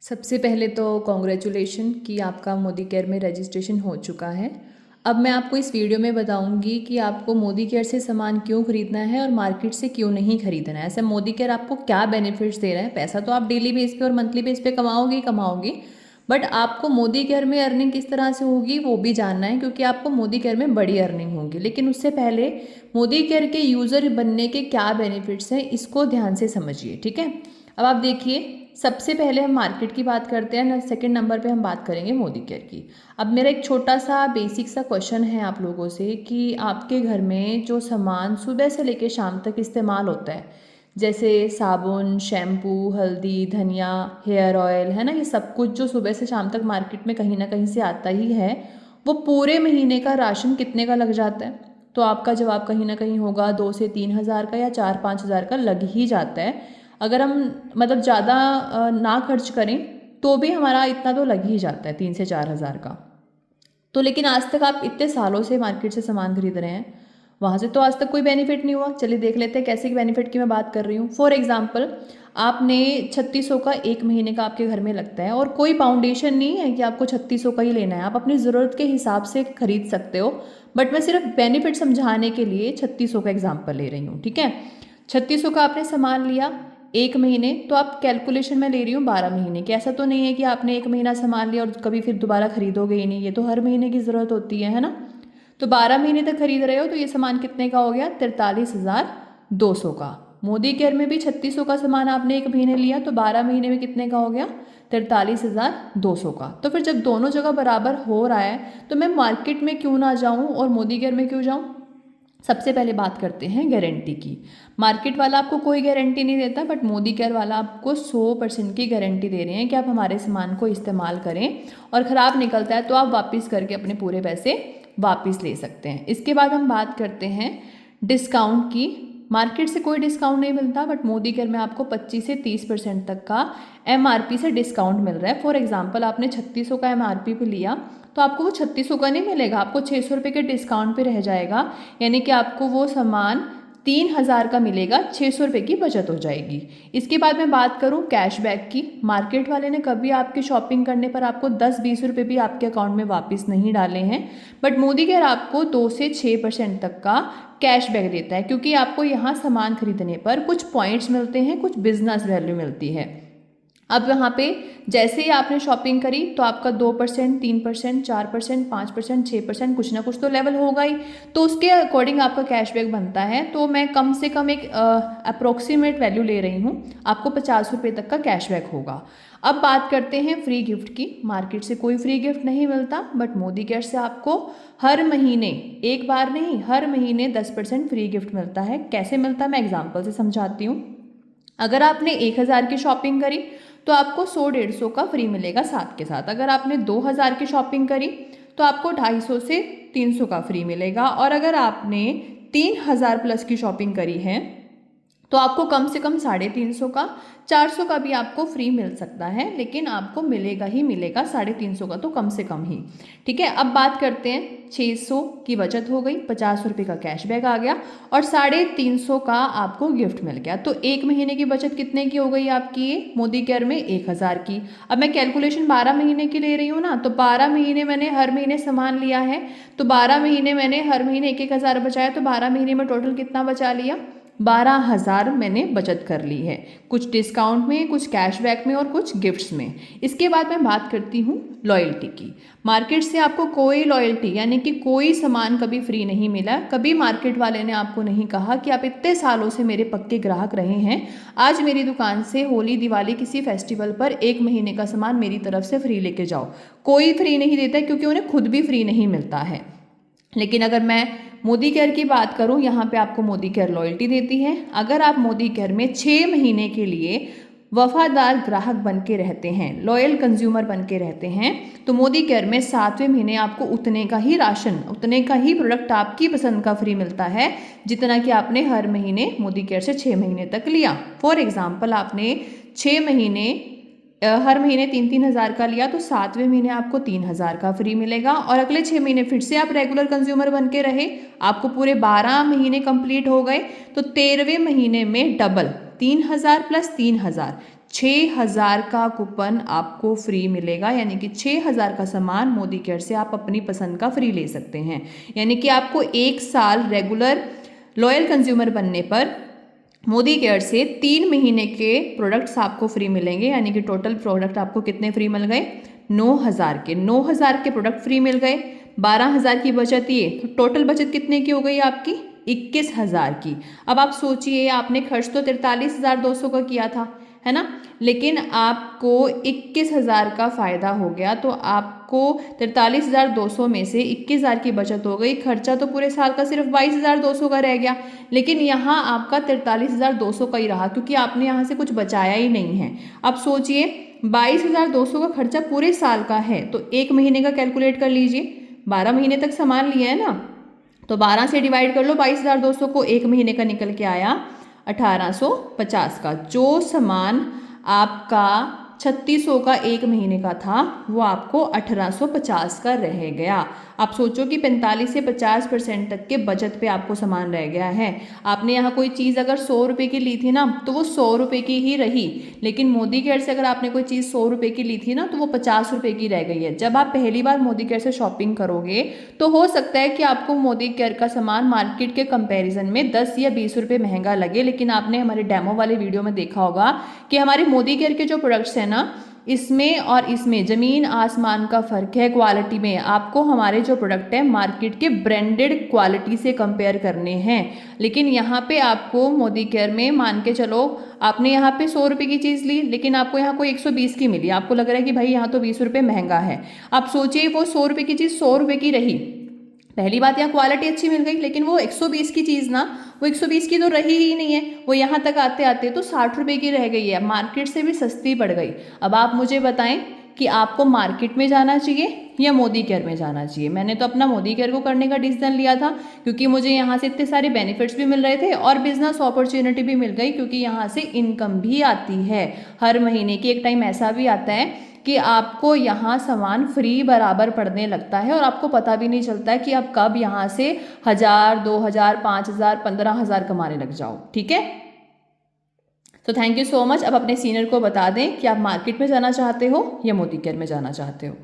सबसे पहले तो कॉन्ग्रेचुलेशन कि आपका मोदी केयर में रजिस्ट्रेशन हो चुका है। अब मैं आपको इस वीडियो में बताऊंगी कि आपको मोदी केयर से सामान क्यों खरीदना है और मार्केट से क्यों नहीं खरीदना है। ऐसे मोदी केयर आपको क्या बेनिफिट्स दे रहा है। पैसा तो आप डेली बेस पे और मंथली बेस पे कमाओगे ही कमाओगे, बट आपको मोदी केयर में अर्निंग किस तरह से होगी वो भी जानना है, क्योंकि आपको मोदी केयर में बड़ी अर्निंग होगी। लेकिन उससे पहले मोदी केयर के यूज़र बनने के क्या बेनिफिट्स हैं इसको ध्यान से समझिए, ठीक है। अब आप देखिए, सबसे पहले हम मार्केट की बात करते हैं ना, सेकंड नंबर पे हम बात करेंगे मोदी केयर की। अब मेरा एक छोटा सा बेसिक सा क्वेश्चन है आप लोगों से कि आपके घर में जो सामान सुबह से लेकर शाम तक इस्तेमाल होता है, जैसे साबुन, शैम्पू, हल्दी, धनिया, हेयर ऑयल, है ना, ये सब कुछ जो सुबह से शाम तक मार्केट में कहीं ना कहीं से आता ही है, वो पूरे महीने का राशन कितने का लग जाता है? तो आपका जवाब कहीं ना कहीं होगा 2 से 3 हज़ार का या 4-5 हज़ार का लग ही जाता है। अगर हम मतलब ज़्यादा ना खर्च करें तो भी हमारा इतना तो लग ही जाता है 3 से 4 हज़ार का। तो लेकिन आज तक आप इतने सालों से मार्केट से सामान खरीद रहे हैं, वहाँ से तो आज तक कोई बेनिफिट नहीं हुआ। चलिए देख लेते हैं कैसे बेनिफिट की मैं बात कर रही हूँ। फॉर एग्जाम्पल, आपने 3600 का एक महीने का आपके घर में लगता है और कोई बाउंडेशन नहीं है कि आपको 3600 का ही लेना है, आप अपनी ज़रूरत के हिसाब से खरीद सकते हो। बट मैं सिर्फ बेनिफिट समझाने के लिए 3600 का एग्जाम्पल ले रही हूँ, ठीक है। 3600 का आपने सामान लिया एक महीने, तो आप कैलकुलेशन में ले रही हूँ 12 महीने की। ऐसा तो नहीं है कि आपने एक महीना सामान लिया और कभी फिर दोबारा खरीदोगे ही नहीं, ये तो हर महीने की ज़रूरत होती है ना। तो 12 महीने तक खरीद रहे हो तो ये सामान कितने का हो गया? 43,200 का। मोदी केयर में भी 3600 का सामान आपने एक महीने लिया तो 12 महीने में कितने का हो गया? 43,200 का। तो फिर जब दोनों जगह बराबर हो रहा है तो मैं मार्केट में क्यों ना जाऊँ और मोदी केयर में क्यों जाऊँ? सबसे पहले बात करते हैं गारंटी की। मार्केट वाला आपको कोई गारंटी नहीं देता, बट मोदी केयर वाला आपको 100% की गारंटी दे रहे हैं कि आप हमारे सामान को इस्तेमाल करें और ख़राब निकलता है तो आप वापस करके अपने पूरे पैसे वापस ले सकते हैं। इसके बाद हम बात करते हैं डिस्काउंट की। मार्केट से कोई डिस्काउंट नहीं मिलता, बट मोदी केयर में आपको 25 से 30% तक का MRP से डिस्काउंट मिल रहा है। फॉर एग्जांपल, आपने 3600 का MRP पे लिया तो आपको वो 3600 का नहीं मिलेगा, आपको 600 रुपये के डिस्काउंट पे रह जाएगा। यानी कि आपको वो सामान 3000 का मिलेगा, 600 रुपये की बचत हो जाएगी। इसके बाद मैं बात करूं कैशबैक की। मार्केट वाले ने कभी आपके शॉपिंग करने पर आपको 10-20 रुपये भी आपके अकाउंट में वापस नहीं डाले हैं, बट मोदी केयर आपको 2 से 6% तक का कैशबैक देता है, क्योंकि आपको यहाँ सामान खरीदने पर कुछ पॉइंट्स मिलते हैं, कुछ बिजनेस वैल्यू मिलती है। अब यहाँ पे जैसे ही आपने शॉपिंग करी तो आपका 2%, 3%, 4%, 5%, 6% कुछ ना कुछ तो लेवल होगा ही, तो उसके अकॉर्डिंग आपका कैशबैक बनता है। तो मैं कम से कम एक अप्रोक्सीमेट वैल्यू ले रही हूँ, आपको 50 रुपये तक का कैशबैक होगा। अब बात करते हैं फ्री गिफ्ट की। मार्केट से कोई फ्री गिफ्ट नहीं मिलता, बट मोदी केयर से आपको हर महीने, एक बार नहीं हर महीने 10% फ्री गिफ्ट मिलता है। कैसे मिलता है मैं एग्जाम्पल से समझाती हूँ। अगर आपने 1000 की शॉपिंग करी तो आपको 100-150 का फ्री मिलेगा साथ के साथ। अगर आपने 2000 की शॉपिंग करी तो आपको 250 से 300 का फ्री मिलेगा। और अगर आपने 3000 प्लस की शॉपिंग करी है तो आपको कम से कम 350 का, 400 का भी आपको फ्री मिल सकता है, लेकिन आपको मिलेगा ही मिलेगा 350 का तो कम से कम ही, ठीक है। अब बात करते हैं 600 की बचत हो गई, 50 रुपये का कैशबैक आ गया और 350 का आपको गिफ्ट मिल गया। तो एक महीने की बचत कितने की हो गई आपकी ये मोदी केयर में? 1000 की। अब मैं कैलकुलेशन 12 महीने की ले रही हूँ ना, तो 12 महीने मैंने हर महीने सामान लिया है, तो 12 महीने मैंने हर महीने 1-1000 बचाया, तो 12 महीने में टोटल कितना बचा लिया? 12,000 मैंने बचत कर ली है, कुछ डिस्काउंट में, कुछ कैशबैक में और कुछ गिफ्ट्स में। इसके बाद मैं बात करती हूँ लॉयल्टी की। मार्केट से आपको कोई लॉयल्टी यानी कि कोई सामान कभी फ्री नहीं मिला। कभी मार्केट वाले ने आपको नहीं कहा कि आप इतने सालों से मेरे पक्के ग्राहक रहे हैं, आज मेरी दुकान से होली, दिवाली, किसी फेस्टिवल पर एक महीने का सामान मेरी तरफ से फ्री लेके जाओ। कोई फ्री नहीं देता, क्योंकि उन्हें खुद भी फ्री नहीं मिलता है। लेकिन अगर मैं मोदी केयर की बात करूं, यहाँ पे आपको मोदी केयर लॉयल्टी देती है। अगर आप मोदी केयर में 6 महीने के लिए वफादार ग्राहक बन के रहते हैं, लॉयल कंज्यूमर बन के रहते हैं, तो मोदी केयर में 7वें महीने आपको उतने का ही राशन, उतने का ही प्रोडक्ट आपकी पसंद का फ्री मिलता है, जितना कि आपने हर महीने मोदी केयर से 6 महीने तक लिया। फॉर एग्जाम्पल, आपने 6 महीने हर महीने 3-3 हज़ार का लिया, तो 7वें महीने आपको 3000 का फ्री मिलेगा और अगले 6 महीने फिर से आप रेगुलर कंज्यूमर बन के रहे, आपको पूरे 12 महीने कंप्लीट हो गए, तो 13वें महीने में डबल 3000 प्लस 3000, 6,000 का कूपन आपको फ्री मिलेगा, यानी कि 6,000 का सामान मोदी केयर से आप अपनी पसंद का फ्री ले सकते हैं। यानी कि आपको 1 साल रेगुलर लॉयल कंज्यूमर बनने पर मोदी केयर से 3 महीने के प्रोडक्ट्स आपको फ्री मिलेंगे। यानी कि टोटल प्रोडक्ट आपको कितने फ्री मिल गए? 9,000 के प्रोडक्ट फ्री मिल गए। 12,000 की बचत, ये तो टोटल बचत कितने की हो गई आपकी? 21,000 की। अब आप सोचिए, आपने खर्च तो 43,200 का किया था, है ना, लेकिन आपको 21,000 का फ़ायदा हो गया, तो आपको 43,200 में से 21,000 की बचत हो गई। खर्चा तो पूरे साल का सिर्फ 22,200 का रह गया, लेकिन यहाँ आपका 43,200 का ही रहा, क्योंकि आपने यहाँ से कुछ बचाया ही नहीं है। अब सोचिए, 22,200 का खर्चा पूरे साल का है, तो एक महीने का कैलकुलेट कर लीजिए। 12 महीने तक सामान लिया है ना, तो 12 से डिवाइड कर लो 22,200 को, एक महीने का निकल के आया 1,850 का। जो सामान आपका 3,600 का एक महीने का था, वो आपको 1,850 का रह गया। आप सोचो कि 45 से 50% तक के बचत पे आपको सामान रह गया है। आपने यहाँ कोई चीज़ अगर 100 रुपये की ली थी ना, तो वो 100 रुपये की ही रही, लेकिन मोदी केयर से अगर आपने कोई चीज़ 100 रुपये की ली थी ना, तो वो 50 रुपये की रह गई है। जब आप पहली बार मोदी केयर से शॉपिंग करोगे, तो हो सकता है कि आपको मोदी केयर का सामान मार्केट के कंपैरिजन में 10 या 20 रुपये महंगा लगे, लेकिन आपने हमारे डेमो वाले वीडियो में देखा होगा कि हमारे मोदी केयर के जो प्रोडक्ट्स हैं ना, इसमें और इसमें ज़मीन आसमान का फ़र्क है क्वालिटी में। आपको हमारे जो प्रोडक्ट है मार्केट के ब्रांडेड क्वालिटी से कंपेयर करने हैं, लेकिन यहाँ पे आपको मोदी केयर में, मान के चलो आपने यहाँ पे 100 रुपये की चीज़ ली, लेकिन आपको यहाँ कोई 120 की मिली, आपको लग रहा है कि भाई यहाँ तो 20 रुपये महंगा है। आप सोचिए, वो 100 रुपये की चीज़ 100 रुपये की रही, पहली बात यहाँ क्वालिटी अच्छी मिल गई, लेकिन वो 120 की चीज़ ना, वो 120 की तो रही ही नहीं है, वो यहाँ तक आते आते तो 60 रुपये की रह गई है, मार्केट से भी सस्ती पड़ गई। अब आप मुझे बताएं कि आपको मार्केट में जाना चाहिए या मोदी केयर में जाना चाहिए। मैंने तो अपना मोदी केयर को करने का डिसीजन लिया था, क्योंकि मुझे यहाँ से इतने सारे बेनिफिट्स भी मिल रहे थे और बिजनेस अपॉर्चुनिटी भी मिल गई, क्योंकि यहाँ से इनकम भी आती है। हर महीने की एक टाइम ऐसा भी आता है कि आपको यहाँ सामान फ्री बराबर पड़ने लगता है, और आपको पता भी नहीं चलता है कि आप कब यहाँ से 1,000, 2,000, 5,000, 15,000 कमाने लग जाओ। ठीक है, तो थैंक यू सो मच। अब अपने सीनियर को बता दें कि आप मार्केट में जाना चाहते हो या मोदी केयर में जाना चाहते हो।